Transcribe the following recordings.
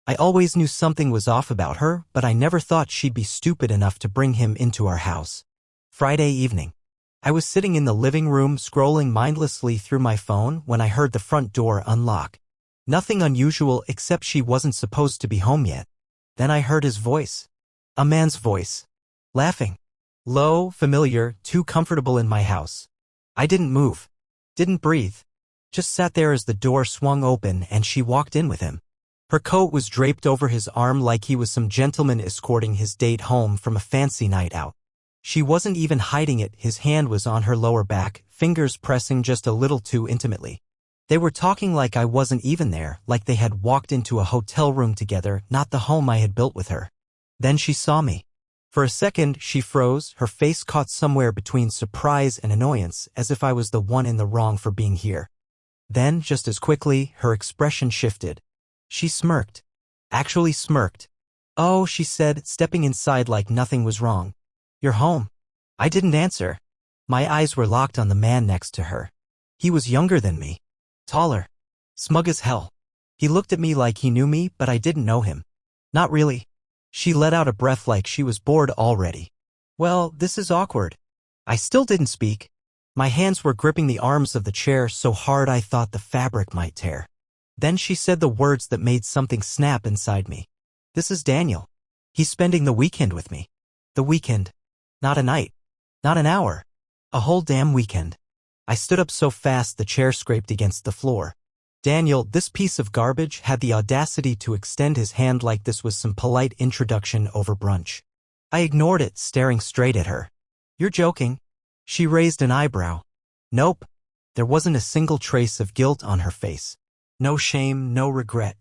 I always knew something was off about her, but I never thought she'd be stupid enough to bring him into our house. Friday evening. I was sitting in the living room scrolling mindlessly through my phone when I heard the front door unlock. Nothing unusual except she wasn't supposed to be home yet. Then I heard his voice. A man's voice. Laughing. Low, familiar, too comfortable in my house. I didn't move. Didn't breathe. Just sat there as the door swung open and she walked in with him. Her coat was draped over his arm like he was some gentleman escorting his date home from a fancy night out. She wasn't even hiding it, his hand was on her lower back, fingers pressing just a little too intimately. They were talking like I wasn't even there, like they had walked into a hotel room together, not the home I had built with her. Then she saw me. For a second, she froze, her face caught somewhere between surprise and annoyance, as if I was the one in the wrong for being here. Then, just as quickly, her expression shifted. She smirked. Actually smirked. "Oh," she said, stepping inside like nothing was wrong. "You're home." I didn't answer. My eyes were locked on the man next to her. He was younger than me. Taller. Smug as hell. He looked at me like he knew me, but I didn't know him. Not really. She let out a breath like she was bored already. "Well, this is awkward." I still didn't speak. My hands were gripping the arms of the chair so hard I thought the fabric might tear. Then she said the words that made something snap inside me. "This is Daniel. He's spending the weekend with me." The weekend. Not a night. Not an hour. A whole damn weekend. I stood up so fast the chair scraped against the floor. Daniel, this piece of garbage, had the audacity to extend his hand like this was some polite introduction over brunch. I ignored it, staring straight at her. "You're joking." She raised an eyebrow. Nope. There wasn't a single trace of guilt on her face. No shame, no regret.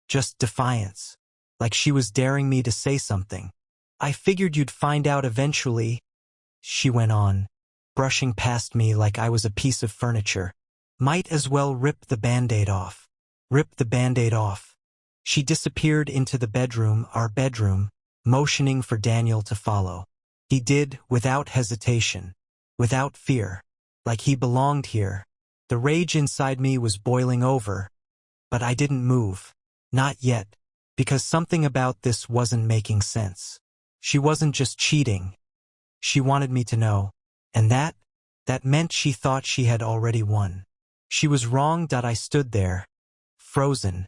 Just defiance. Like she was daring me to say something. "I figured you'd find out eventually," she went on, brushing past me like I was a piece of furniture. "Might as well rip the Band-Aid off." Rip the Band-Aid off. She disappeared into the bedroom, our bedroom, motioning for Daniel to follow. He did, without hesitation. Without fear. Like he belonged here. The rage inside me was boiling over. But I didn't move. Not yet. Because something about this wasn't making sense. She wasn't just cheating. She wanted me to know. And that meant she thought she had already won. She was wrong. I stood there, frozen,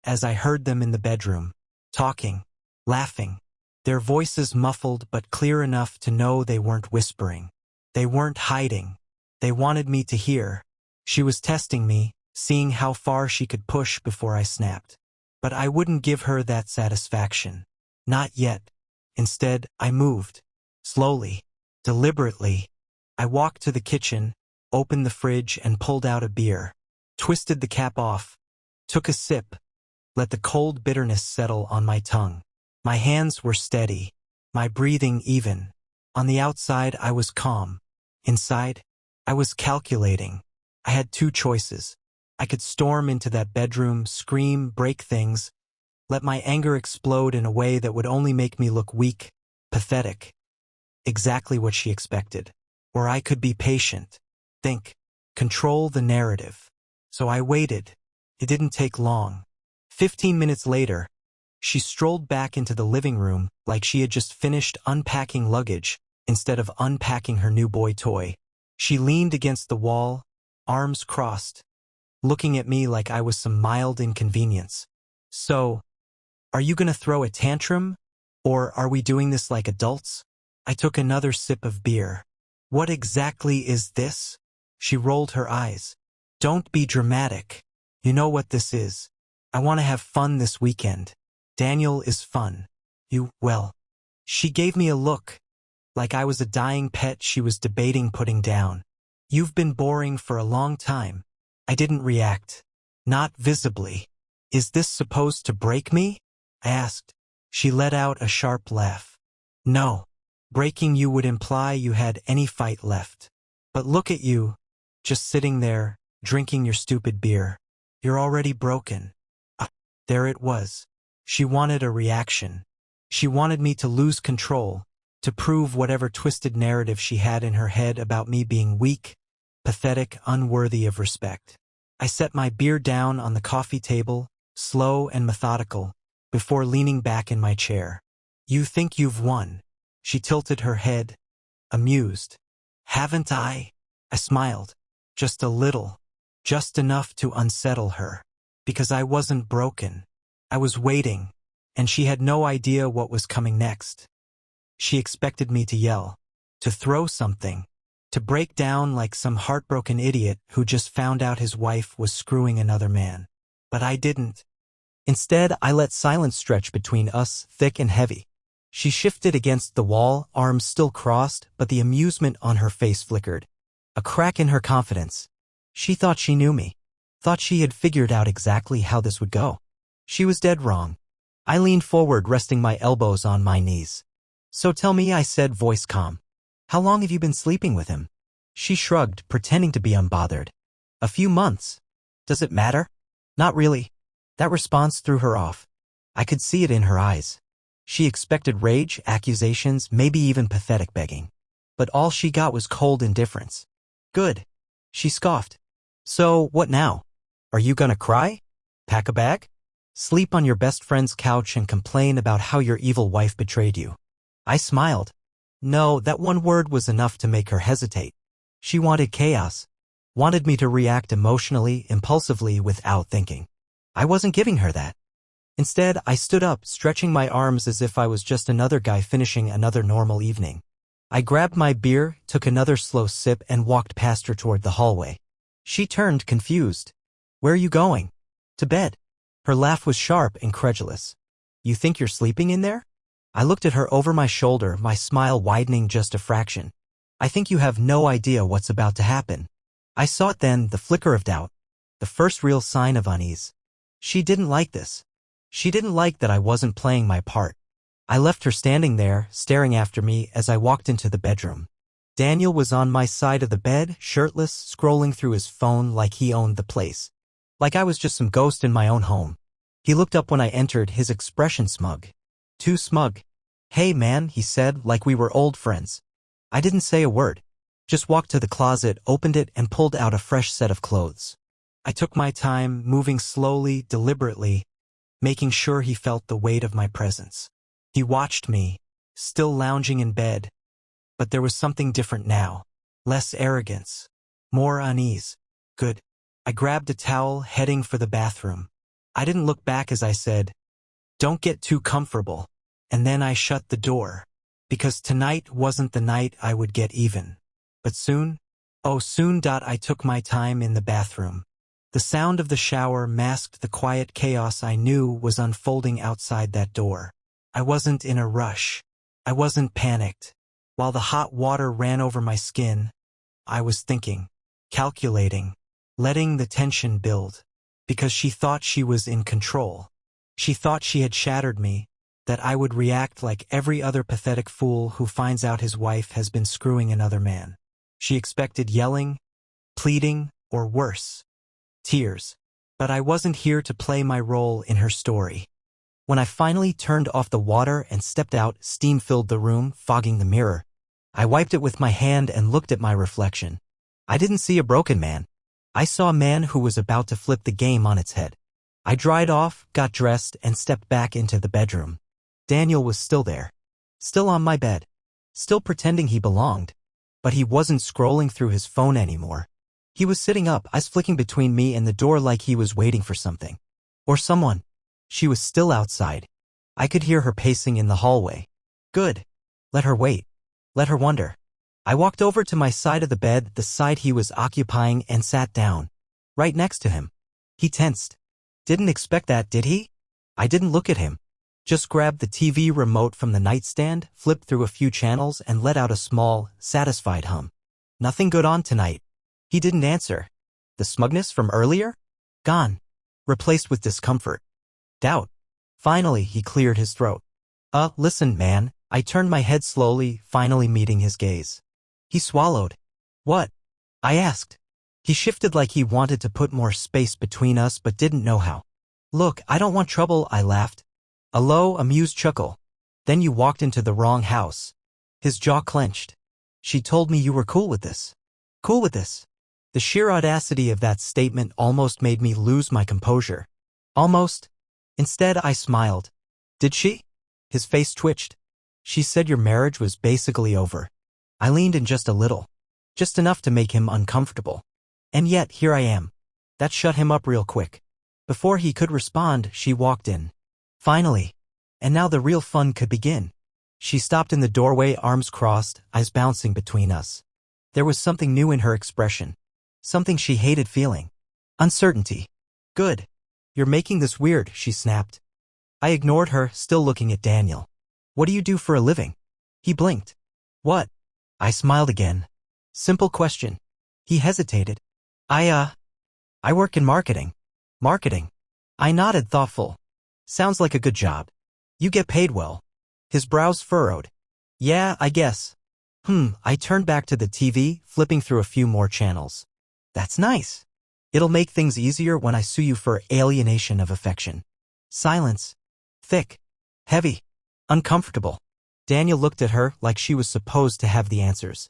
as I heard them in the bedroom, talking, laughing, their voices muffled but clear enough to know they weren't whispering. They weren't hiding. They wanted me to hear. She was testing me, seeing how far she could push before I snapped. But I wouldn't give her that satisfaction. Not yet. Instead, I moved. Slowly. Deliberately. I walked to the kitchen, opened the fridge and pulled out a beer. Twisted the cap off. Took a sip. Let the cold bitterness settle on my tongue. My hands were steady. My breathing even. On the outside, I was calm. Inside, I was calculating. I had two choices. I could storm into that bedroom, scream, break things, let my anger explode in a way that would only make me look weak, pathetic. Exactly what she expected. Or I could be patient, think, control the narrative. So I waited. It didn't take long. 15 minutes later, she strolled back into the living room like she had just finished unpacking luggage instead of unpacking her new boy toy. She leaned against the wall, arms crossed, looking at me like I was some mild inconvenience. "So, are you gonna throw a tantrum? Or are we doing this like adults?" I took another sip of beer. "What exactly is this?" She rolled her eyes. "Don't be dramatic. You know what this is. I want to have fun this weekend. Daniel is fun. Well." She gave me a look, like I was a dying pet she was debating putting down. "You've been boring for a long time." I didn't react. Not visibly. "Is this supposed to break me?" I asked. She let out a sharp laugh. "No. Breaking you would imply you had any fight left. But look at you, just sitting there, drinking your stupid beer. You're already broken." There it was. She wanted a reaction. She wanted me to lose control, to prove whatever twisted narrative she had in her head about me being weak, pathetic, unworthy of respect. I set my beer down on the coffee table, slow and methodical, before leaning back in my chair. You think you've won? She tilted her head, amused. Haven't I? I smiled. Just a little. Just enough to unsettle her. Because I wasn't broken. I was waiting, and she had no idea what was coming next. She expected me to yell, to throw something, to break down like some heartbroken idiot who just found out his wife was screwing another man. But I didn't. Instead, I let silence stretch between us, thick and heavy. She shifted against the wall, arms still crossed, but the amusement on her face flickered. A crack in her confidence. She thought she knew me. Thought she had figured out exactly how this would go. She was dead wrong. I leaned forward, resting my elbows on my knees. So tell me, I said, voice calm. How long have you been sleeping with him? She shrugged, pretending to be unbothered. A few months. Does it matter? Not really. That response threw her off. I could see it in her eyes. She expected rage, accusations, maybe even pathetic begging. But all she got was cold indifference. Good. She scoffed. So, what now? Are you gonna cry? Pack a bag? Sleep on your best friend's couch and complain about how your evil wife betrayed you? I smiled. No, that one word was enough to make her hesitate. She wanted chaos. Wanted me to react emotionally, impulsively, without thinking. I wasn't giving her that. Instead, I stood up, stretching my arms as if I was just another guy finishing another normal evening. I grabbed my beer, took another slow sip, and walked past her toward the hallway. She turned, confused. Where are you going? To bed. Her laugh was sharp, incredulous. You think you're sleeping in there? I looked at her over my shoulder, my smile widening just a fraction. I think you have no idea what's about to happen. I saw it then, the flicker of doubt. The first real sign of unease. She didn't like this. She didn't like that I wasn't playing my part. I left her standing there, staring after me as I walked into the bedroom. Daniel was on my side of the bed, shirtless, scrolling through his phone like he owned the place. Like I was just some ghost in my own home. He looked up when I entered, his expression smug. Too smug. Hey man, he said, like we were old friends. I didn't say a word. Just walked to the closet, opened it, and pulled out a fresh set of clothes. I took my time, moving slowly, deliberately, making sure he felt the weight of my presence. He watched me, still lounging in bed. But there was something different now. Less arrogance. More unease. Good. I grabbed a towel, heading for the bathroom. I didn't look back as I said, "Don't get too comfortable." And then I shut the door. Because tonight wasn't the night I would get even. But soon, I took my time in the bathroom. The sound of the shower masked the quiet chaos I knew was unfolding outside that door. I wasn't in a rush. I wasn't panicked. While the hot water ran over my skin, I was thinking, calculating, letting the tension build. Because she thought she was in control. She thought she had shattered me, that I would react like every other pathetic fool who finds out his wife has been screwing another man. She expected yelling, pleading, or worse, tears. But I wasn't here to play my role in her story. When I finally turned off the water and stepped out, steam filled the room, fogging the mirror. I wiped it with my hand and looked at my reflection. I didn't see a broken man. I saw a man who was about to flip the game on its head. I dried off, got dressed, and stepped back into the bedroom. Daniel was still there. Still on my bed. Still pretending he belonged. But he wasn't scrolling through his phone anymore. He was sitting up, eyes flicking between me and the door like he was waiting for something. Or someone. She was still outside. I could hear her pacing in the hallway. Good. Let her wait. Let her wonder. I walked over to my side of the bed, the side he was occupying, and sat down. Right next to him. He tensed. Didn't expect that, did he? I didn't look at him. Just grabbed the TV remote from the nightstand, flipped through a few channels, and let out a small, satisfied hum. Nothing good on tonight. He didn't answer. The smugness from earlier? Gone. Replaced with discomfort. Doubt. Finally, he cleared his throat. Listen, man. I turned my head slowly, finally meeting his gaze. He swallowed. What? I asked. He shifted like he wanted to put more space between us but didn't know how. Look, I don't want trouble, I laughed. A low, amused chuckle. Then you walked into the wrong house. His jaw clenched. She told me you were cool with this. Cool with this. The sheer audacity of that statement almost made me lose my composure. Almost. Instead, I smiled. Did she? His face twitched. She said your marriage was basically over. I leaned in just a little. Just enough to make him uncomfortable. And yet, here I am. That shut him up real quick. Before he could respond, she walked in. Finally. And now the real fun could begin. She stopped in the doorway, arms crossed, eyes bouncing between us. There was something new in her expression. Something she hated feeling. Uncertainty. Good. You're making this weird, she snapped. I ignored her, still looking at Daniel. What do you do for a living? He blinked. What? I smiled again. Simple question. He hesitated. I work in marketing. Marketing. I nodded, thoughtful. Sounds like a good job. You get paid well. His brows furrowed. Yeah, I guess. I turned back to the TV, flipping through a few more channels. That's nice. It'll make things easier when I sue you for alienation of affection. Silence. Thick. Heavy. Uncomfortable. Daniel looked at her like she was supposed to have the answers.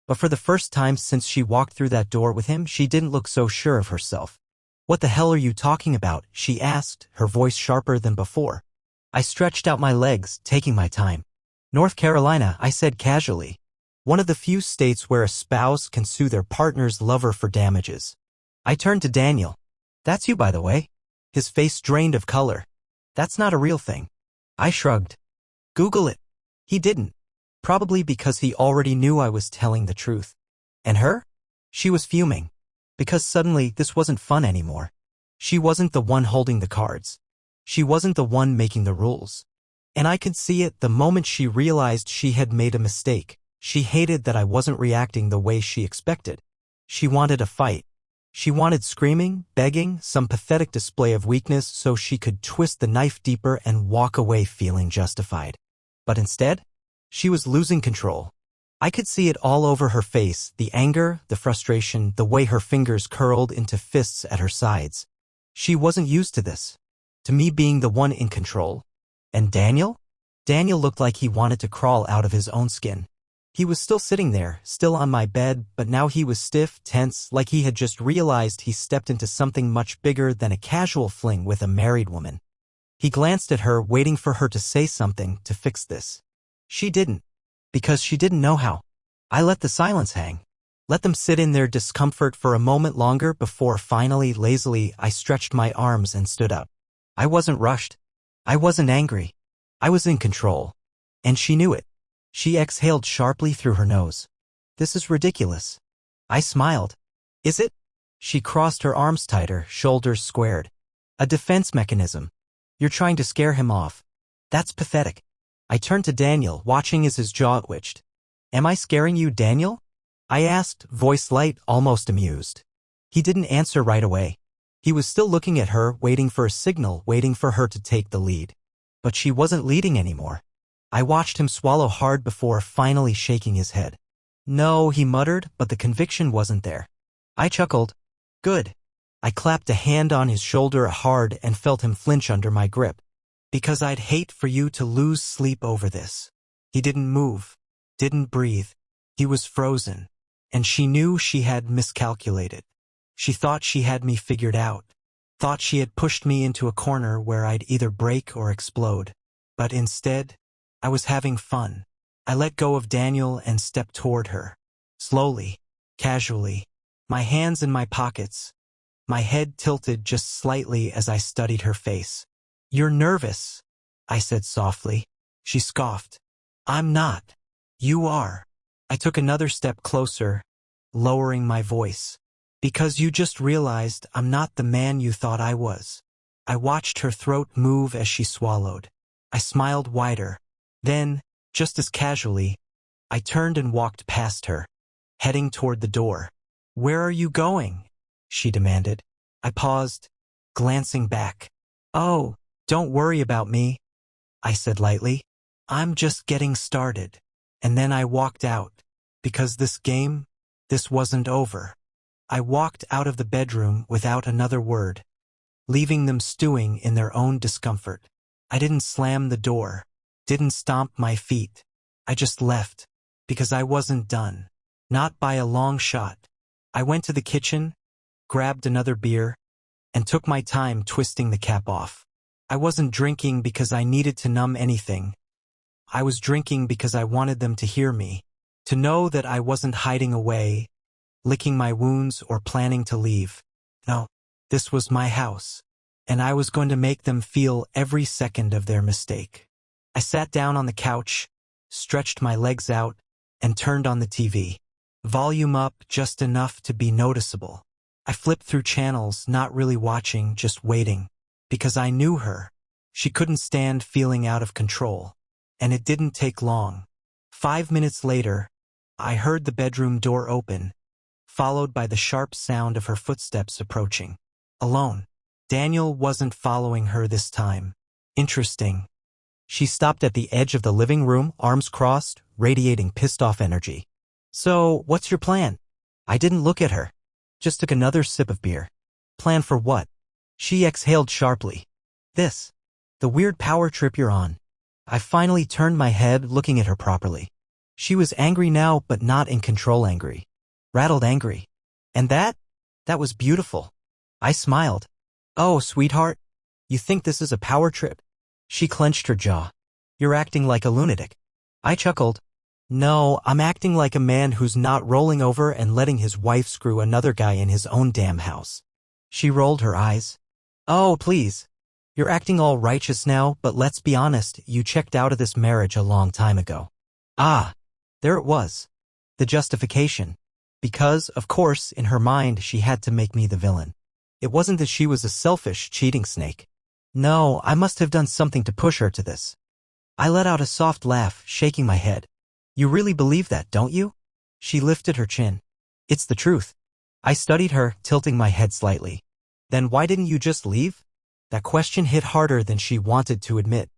But for the first time since she walked through that door with him, she didn't look so sure of herself. What the hell are you talking about? She asked, her voice sharper than before. I stretched out my legs, taking my time. North Carolina, I said casually. One of the few states where a spouse can sue their partner's lover for damages. I turned to Daniel. That's you, by the way. His face drained of color. That's not a real thing. I shrugged. Google it. He didn't. Probably because he already knew I was telling the truth. And her? She was fuming. Because suddenly this wasn't fun anymore. She wasn't the one holding the cards. She wasn't the one making the rules. And I could see it the moment she realized she had made a mistake. She hated that I wasn't reacting the way she expected. She wanted a fight. She wanted screaming, begging, some pathetic display of weakness so she could twist the knife deeper and walk away feeling justified. But instead, she was losing control. I could see it all over her face, the anger, the frustration, the way her fingers curled into fists at her sides. She wasn't used to this. To me being the one in control. And Daniel? Daniel looked like he wanted to crawl out of his own skin. He was still sitting there, still on my bed, but now he was stiff, tense, like he had just realized he stepped into something much bigger than a casual fling with a married woman. He glanced at her, waiting for her to say something to fix this. She didn't. Because she didn't know how. I let the silence hang. Let them sit in their discomfort for a moment longer before finally, lazily, I stretched my arms and stood up. I wasn't rushed. I wasn't angry. I was in control. And she knew it. She exhaled sharply through her nose. This is ridiculous. I smiled. Is it? She crossed her arms tighter, shoulders squared. A defense mechanism. You're trying to scare him off. That's pathetic. I turned to Daniel, watching as his jaw twitched. Am I scaring you, Daniel? I asked, voice light, almost amused. He didn't answer right away. He was still looking at her, waiting for a signal, waiting for her to take the lead. But she wasn't leading anymore. I watched him swallow hard before finally shaking his head. No, he muttered, but the conviction wasn't there. I chuckled. Good. I clapped a hand on his shoulder hard and felt him flinch under my grip. Because I'd hate for you to lose sleep over this. He didn't move, didn't breathe. He was frozen. And she knew she had miscalculated. She thought she had me figured out. Thought she had pushed me into a corner where I'd either break or explode. But instead, I was having fun. I let go of Daniel and stepped toward her. Slowly, casually, my hands in my pockets. My head tilted just slightly as I studied her face. You're nervous, I said softly. She scoffed. I'm not. You are. I took another step closer, lowering my voice. Because you just realized I'm not the man you thought I was. I watched her throat move as she swallowed. I smiled wider. Then, just as casually, I turned and walked past her, heading toward the door. Where are you going? She demanded. I paused, glancing back. Oh, don't worry about me, I said lightly. I'm just getting started. And then I walked out, because this wasn't over. I walked out of the bedroom without another word, leaving them stewing in their own discomfort. I didn't slam the door, didn't stomp my feet. I just left, because I wasn't done. Not by a long shot. I went to the kitchen, grabbed another beer, and took my time twisting the cap off. I wasn't drinking because I needed to numb anything. I was drinking because I wanted them to hear me, to know that I wasn't hiding away, licking my wounds or planning to leave. No, this was my house, and I was going to make them feel every second of their mistake. I sat down on the couch, stretched my legs out, and turned on the TV. Volume up just enough to be noticeable. I flipped through channels, not really watching, just waiting. Because I knew her. She couldn't stand feeling out of control. And it didn't take long. 5 minutes later, I heard the bedroom door open, followed by the sharp sound of her footsteps approaching. Alone. Daniel wasn't following her this time. Interesting. She stopped at the edge of the living room, arms crossed, radiating pissed-off energy. So, what's your plan? I didn't look at her. Just took another sip of beer. Plan for what? She exhaled sharply. This. The weird power trip you're on. I finally turned my head, looking at her properly. She was angry now, but not in control angry. Rattled angry. And that was beautiful. I smiled. Oh, sweetheart. You think this is a power trip? She clenched her jaw. You're acting like a lunatic. I chuckled. No, I'm acting like a man who's not rolling over and letting his wife screw another guy in his own damn house. She rolled her eyes. Oh, please. You're acting all righteous now, but let's be honest, you checked out of this marriage a long time ago. Ah, there it was. The justification. Because, of course, in her mind, she had to make me the villain. It wasn't that she was a selfish, cheating snake. No, I must have done something to push her to this. I let out a soft laugh, shaking my head. You really believe that, don't you? She lifted her chin. It's the truth. I studied her, tilting my head slightly. Then why didn't you just leave? That question hit harder than she wanted to admit.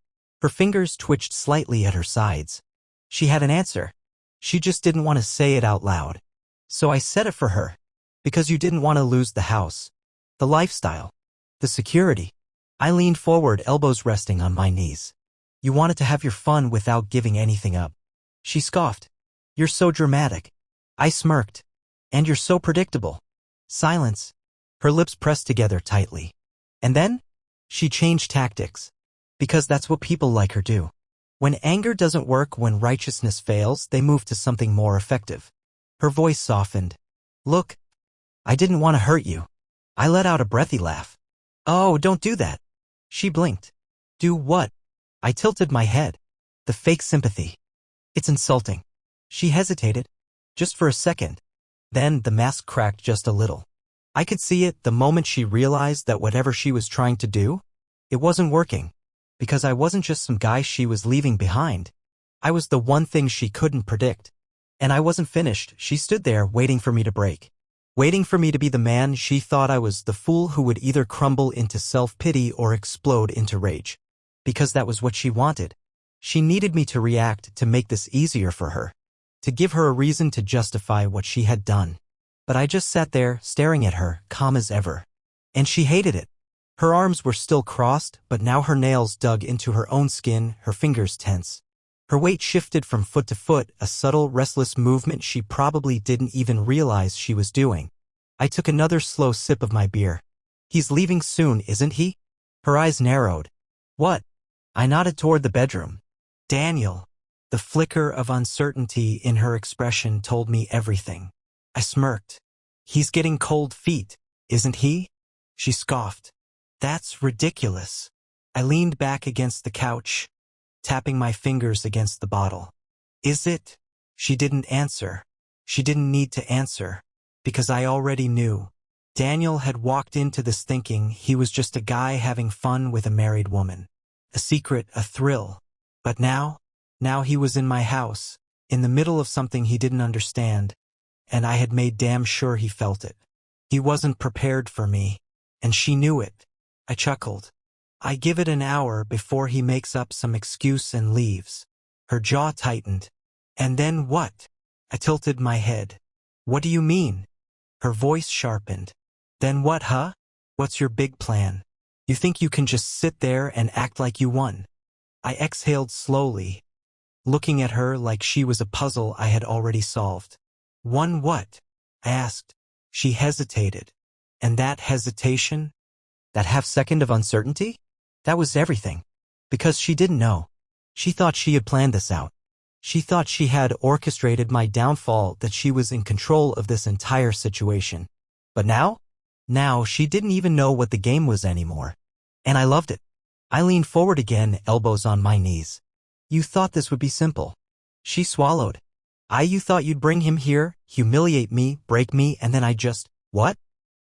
Her fingers twitched slightly at her sides. She had an answer. She just didn't want to say it out loud. So I said it for her. Because you didn't want to lose the house. The lifestyle. The security. I leaned forward, elbows resting on my knees. You wanted to have your fun without giving anything up. She scoffed. You're so dramatic. I smirked. And you're so predictable. Silence. Her lips pressed together tightly. And then? She changed tactics. Because that's what people like her do. When anger doesn't work, when righteousness fails, they move to something more effective. Her voice softened. Look, I didn't want to hurt you. I let out a breathy laugh. Oh, don't do that. She blinked. Do what? I tilted my head. The fake sympathy. It's insulting. She hesitated. Just for a second. Then the mask cracked just a little. I could see it the moment she realized that whatever she was trying to do, it wasn't working. Because I wasn't just some guy she was leaving behind. I was the one thing she couldn't predict. And I wasn't finished. She stood there waiting for me to break. Waiting for me to be the man she thought I was, the fool who would either crumble into self-pity or explode into rage. Because that was what she wanted. She needed me to react to make this easier for her. To give her a reason to justify what she had done. But I just sat there, staring at her, calm as ever. And she hated it. Her arms were still crossed, but now her nails dug into her own skin, her fingers tense. Her weight shifted from foot to foot, a subtle, restless movement she probably didn't even realize she was doing. I took another slow sip of my beer. He's leaving soon, isn't he? Her eyes narrowed. What? I nodded toward the bedroom. Daniel. The flicker of uncertainty in her expression told me everything. I smirked. He's getting cold feet, isn't he? She scoffed. That's ridiculous. I leaned back against the couch, tapping my fingers against the bottle. Is it? She didn't answer. She didn't need to answer, because I already knew. Daniel had walked into this thinking he was just a guy having fun with a married woman. A secret, a thrill. But now he was in my house, in the middle of something he didn't understand, and I had made damn sure he felt it. He wasn't prepared for me, and she knew it. I chuckled. I give it an hour before he makes up some excuse and leaves. Her jaw tightened. And then what? I tilted my head. What do you mean? Her voice sharpened. Then what, huh? What's your big plan? You think you can just sit there and act like you won? I exhaled slowly, looking at her like she was a puzzle I had already solved. Won what? I asked. She hesitated. And that hesitation? That half second of uncertainty? That was everything. Because she didn't know. She thought she had planned this out. She thought she had orchestrated my downfall, that she was in control of this entire situation. But now? Now she didn't even know what the game was anymore. And I loved it. I leaned forward again, elbows on my knees. You thought this would be simple. She swallowed. You thought you'd bring him here, humiliate me, break me, and then I just, what?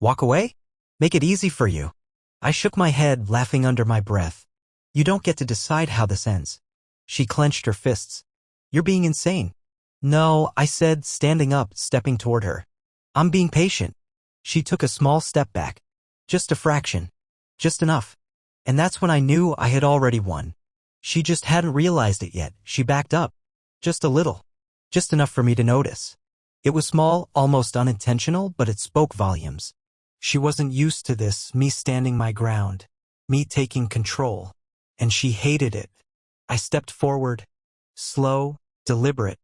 Walk away? Make it easy for you. I shook my head, laughing under my breath. You don't get to decide how this ends. She clenched her fists. You're being insane. No, I said, standing up, stepping toward her. I'm being patient. She took a small step back. Just a fraction. Just enough. And that's when I knew I had already won. She just hadn't realized it yet. She backed up. Just a little. Just enough for me to notice. It was small, almost unintentional, but it spoke volumes. She wasn't used to this, me standing my ground, me taking control, and she hated it. I stepped forward, slow, deliberate,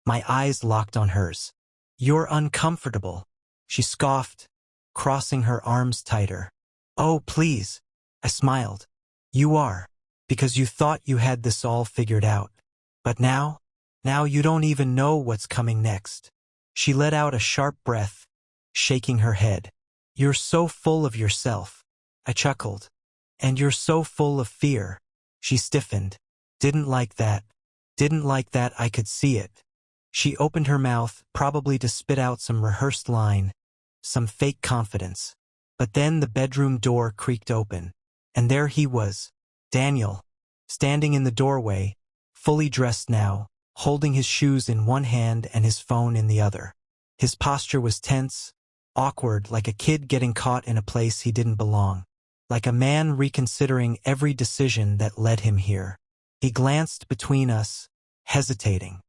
my eyes locked on hers. You're uncomfortable, she scoffed, crossing her arms tighter. Oh, please, I smiled. You are, because you thought you had this all figured out. But now you don't even know what's coming next. She let out a sharp breath, shaking her head. You're so full of yourself. I chuckled. And you're so full of fear. She stiffened. Didn't like that. Didn't like that, I could see it. She opened her mouth, probably to spit out some rehearsed line, some fake confidence. But then the bedroom door creaked open, and there he was, Daniel, standing in the doorway, fully dressed now, holding his shoes in one hand and his phone in the other. His posture was tense, awkward, like a kid getting caught in a place he didn't belong, like a man reconsidering every decision that led him here. He glanced between us, hesitating.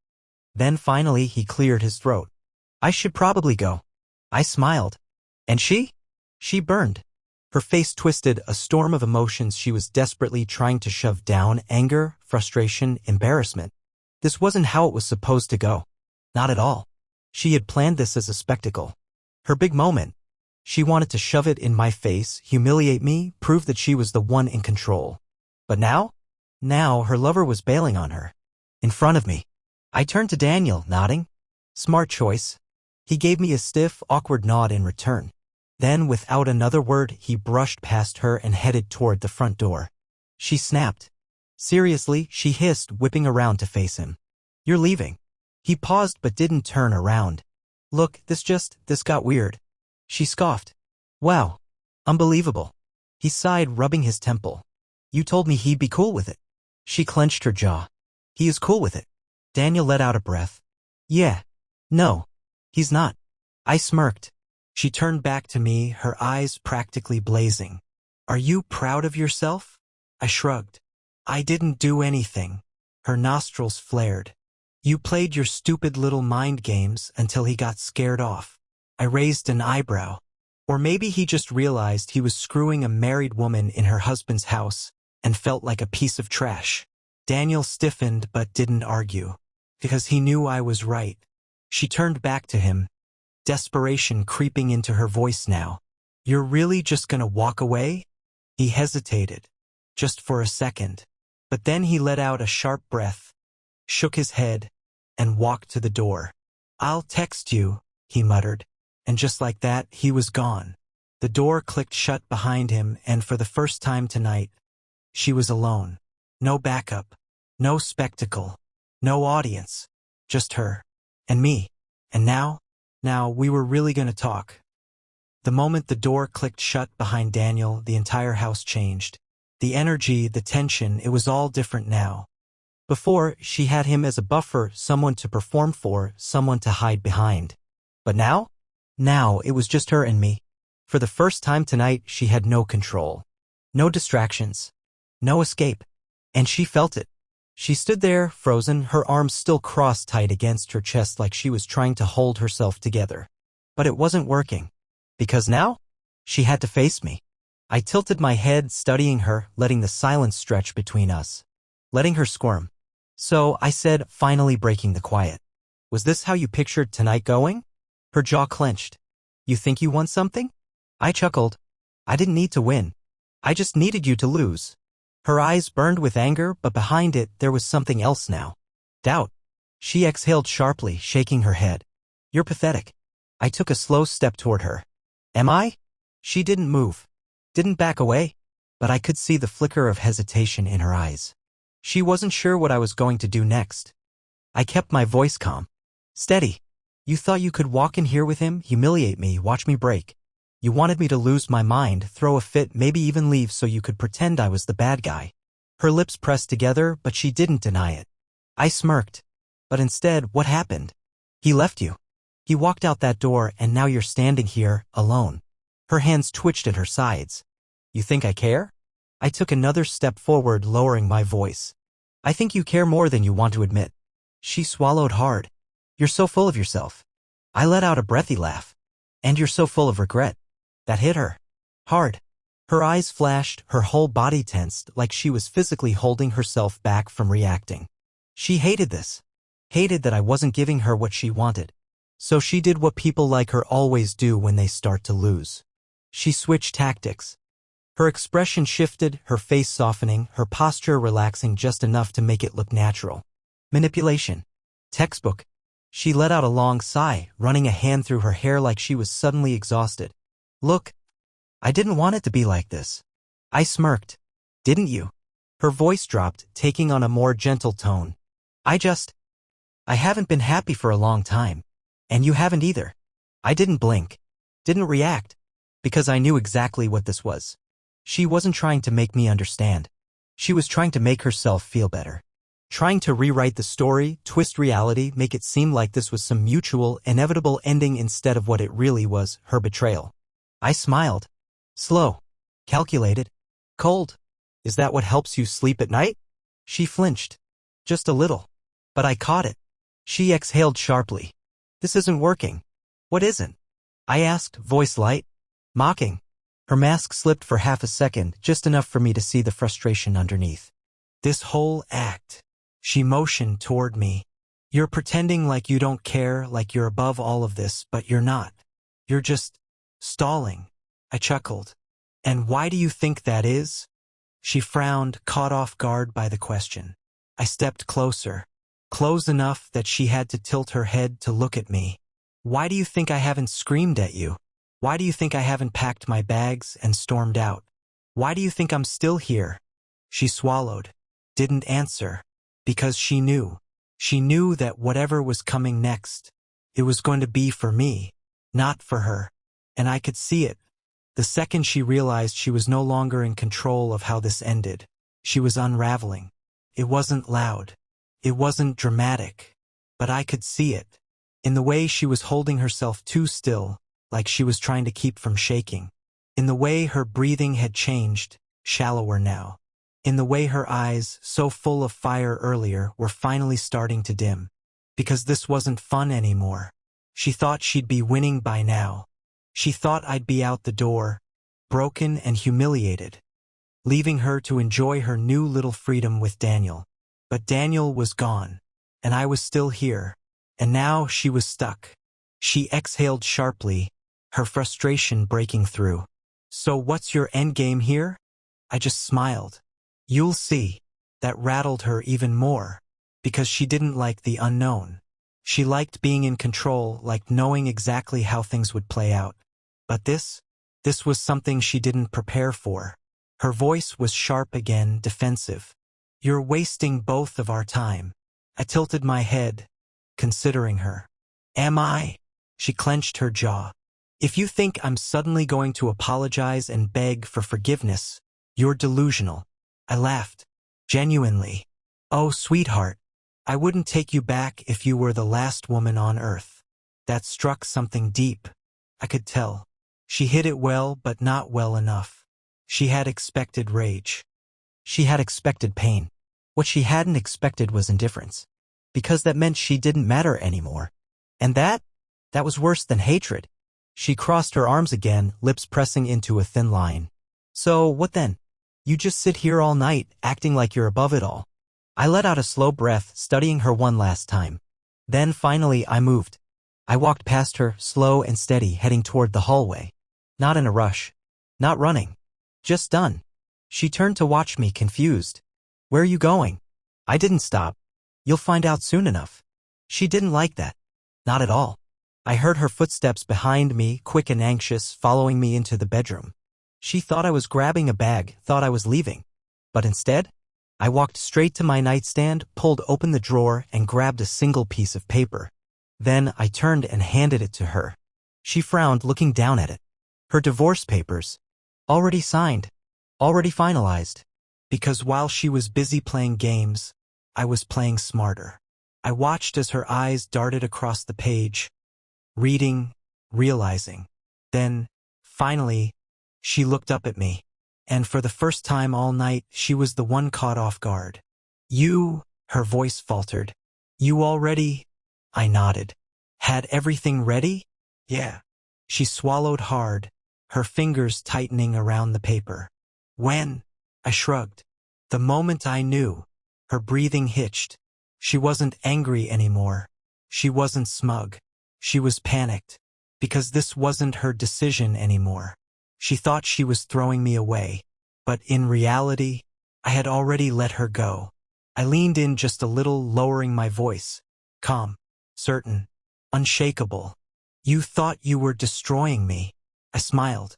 Then finally he cleared his throat. I should probably go. I smiled. And she? She burned. Her face twisted, a storm of emotions she was desperately trying to shove down: anger, frustration, embarrassment. This wasn't how it was supposed to go. Not at all. She had planned this as a spectacle. Her big moment. She wanted to shove it in my face, humiliate me, prove that she was the one in control. But now her lover was bailing on her. In front of me. I turned to Daniel, nodding. Smart choice. He gave me a stiff, awkward nod in return. Then, without another word, he brushed past her and headed toward the front door. She snapped. Seriously, she hissed, whipping around to face him. You're leaving. He paused but didn't turn around. Look, this got weird. She scoffed. Wow. Unbelievable. He sighed, rubbing his temple. You told me he'd be cool with it. She clenched her jaw. He is cool with it. Daniel let out a breath. Yeah. No. He's not. I smirked. She turned back to me, her eyes practically blazing. Are you proud of yourself? I shrugged. I didn't do anything. Her nostrils flared. You played your stupid little mind games until he got scared off. I raised an eyebrow. Or maybe he just realized he was screwing a married woman in her husband's house and felt like a piece of trash. Daniel stiffened but didn't argue, because he knew I was right. She turned back to him, desperation creeping into her voice now. You're really just gonna walk away? He hesitated, just for a second. But then he let out a sharp breath, shook his head, and walked to the door. I'll text you, he muttered. And just like that, he was gone. The door clicked shut behind him, and for the first time tonight, she was alone. No backup, no spectacle, no audience, just her and me. And now we were really gonna talk. The moment the door clicked shut behind Daniel, the entire house changed. The energy, the tension, it was all different now. Before, she had him as a buffer, someone to perform for, someone to hide behind. But now it was just her and me. For the first time tonight, she had no control. No distractions. No escape. And she felt it. She stood there, frozen, her arms still crossed tight against her chest like she was trying to hold herself together. But it wasn't working. Because now, she had to face me. I tilted my head, studying her, letting the silence stretch between us. Letting her squirm. So, I said, finally breaking the quiet. Was this how you pictured tonight going? Her jaw clenched. You think you won something? I chuckled. I didn't need to win. I just needed you to lose. Her eyes burned with anger, but behind it there was something else now. Doubt. She exhaled sharply, shaking her head. You're pathetic. I took a slow step toward her. Am I? She didn't move. Didn't back away. But I could see the flicker of hesitation in her eyes. She wasn't sure what I was going to do next. I kept my voice calm. Steady. You thought you could walk in here with him, humiliate me, watch me break. You wanted me to lose my mind, throw a fit, maybe even leave so you could pretend I was the bad guy. Her lips pressed together, but she didn't deny it. I smirked. But instead, what happened? He left you. He walked out that door, and now you're standing here, alone. Her hands twitched at her sides. You think I care? I took another step forward, lowering my voice. I think you care more than you want to admit. She swallowed hard. You're so full of yourself. I let out a breathy laugh. And you're so full of regret. That hit her. Hard. Her eyes flashed, her whole body tensed, like she was physically holding herself back from reacting. She hated this. Hated that I wasn't giving her what she wanted. So she did what people like her always do when they start to lose. She switched tactics. Her expression shifted, her face softening, her posture relaxing just enough to make it look natural. Manipulation. Textbook. She let out a long sigh, running a hand through her hair like she was suddenly exhausted. Look. I didn't want it to be like this. I smirked. Didn't you? Her voice dropped, taking on a more gentle tone. I haven't been happy for a long time. And you haven't either. I didn't blink. Didn't react. Because I knew exactly what this was. She wasn't trying to make me understand. She was trying to make herself feel better. Trying to rewrite the story, twist reality, make it seem like this was some mutual, inevitable ending instead of what it really was, her betrayal. I smiled. Slow. Calculated. Cold. Is that what helps you sleep at night? She flinched. Just a little. But I caught it. She exhaled sharply. This isn't working. What isn't? I asked, voice light. Mocking. Her mask slipped for half a second, just enough for me to see the frustration underneath. This whole act. She motioned toward me. You're pretending like you don't care, like you're above all of this, but you're not. You're just stalling. I chuckled. And why do you think that is? She frowned, caught off guard by the question. I stepped closer. Close enough that she had to tilt her head to look at me. Why do you think I haven't screamed at you? Why do you think I haven't packed my bags and stormed out? Why do you think I'm still here? She swallowed. Didn't answer. Because she knew. She knew that whatever was coming next, it was going to be for me, not for her. And I could see it. The second she realized she was no longer in control of how this ended, she was unraveling. It wasn't loud. It wasn't dramatic. But I could see it. In the way she was holding herself too still, like she was trying to keep from shaking. In the way her breathing had changed, shallower now. In the way her eyes, so full of fire earlier, were finally starting to dim. Because this wasn't fun anymore. She thought she'd be winning by now. She thought I'd be out the door, broken and humiliated, leaving her to enjoy her new little freedom with Daniel. But Daniel was gone, and I was still here, and now she was stuck. She exhaled sharply, her frustration breaking through. So what's your endgame here? I just smiled. You'll see. That rattled her even more, because she didn't like the unknown. She liked being in control, like knowing exactly how things would play out. But this was something she didn't prepare for. Her voice was sharp again, defensive. You're wasting both of our time. I tilted my head, considering her. Am I? She clenched her jaw. If you think I'm suddenly going to apologize and beg for forgiveness, you're delusional. I laughed. Genuinely. Oh, sweetheart. I wouldn't take you back if you were the last woman on earth. That struck something deep. I could tell. She hid it well, but not well enough. She had expected rage. She had expected pain. What she hadn't expected was indifference. Because that meant she didn't matter anymore. And that was worse than hatred. She crossed her arms again, lips pressing into a thin line. So, what then? You just sit here all night, acting like you're above it all. I let out a slow breath, studying her one last time. Then finally I moved. I walked past her, slow and steady, heading toward the hallway. Not in a rush. Not running. Just done. She turned to watch me, confused. Where are you going? I didn't stop. You'll find out soon enough. She didn't like that. Not at all. I heard her footsteps behind me, quick and anxious, following me into the bedroom. She thought I was grabbing a bag, thought I was leaving. But instead, I walked straight to my nightstand, pulled open the drawer, and grabbed a single piece of paper. Then I turned and handed it to her. She frowned, looking down at it. Her divorce papers. Already signed. Already finalized. Because while she was busy playing games, I was playing smarter. I watched as her eyes darted across the page, reading, realizing. Then, finally, she looked up at me. And for the first time all night, she was the one caught off guard. You, her voice faltered. You already? I nodded. Had everything ready? Yeah. She swallowed hard, her fingers tightening around the paper. When? I shrugged. The moment I knew. Her breathing hitched. She wasn't angry anymore. She wasn't smug. She was panicked. Because this wasn't her decision anymore. She thought she was throwing me away. But in reality, I had already let her go. I leaned in just a little, lowering my voice. Calm. Certain. Unshakable. You thought you were destroying me. I smiled.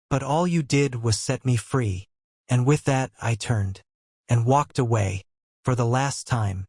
But all you did was set me free. And with that, I turned. And walked away. For the last time.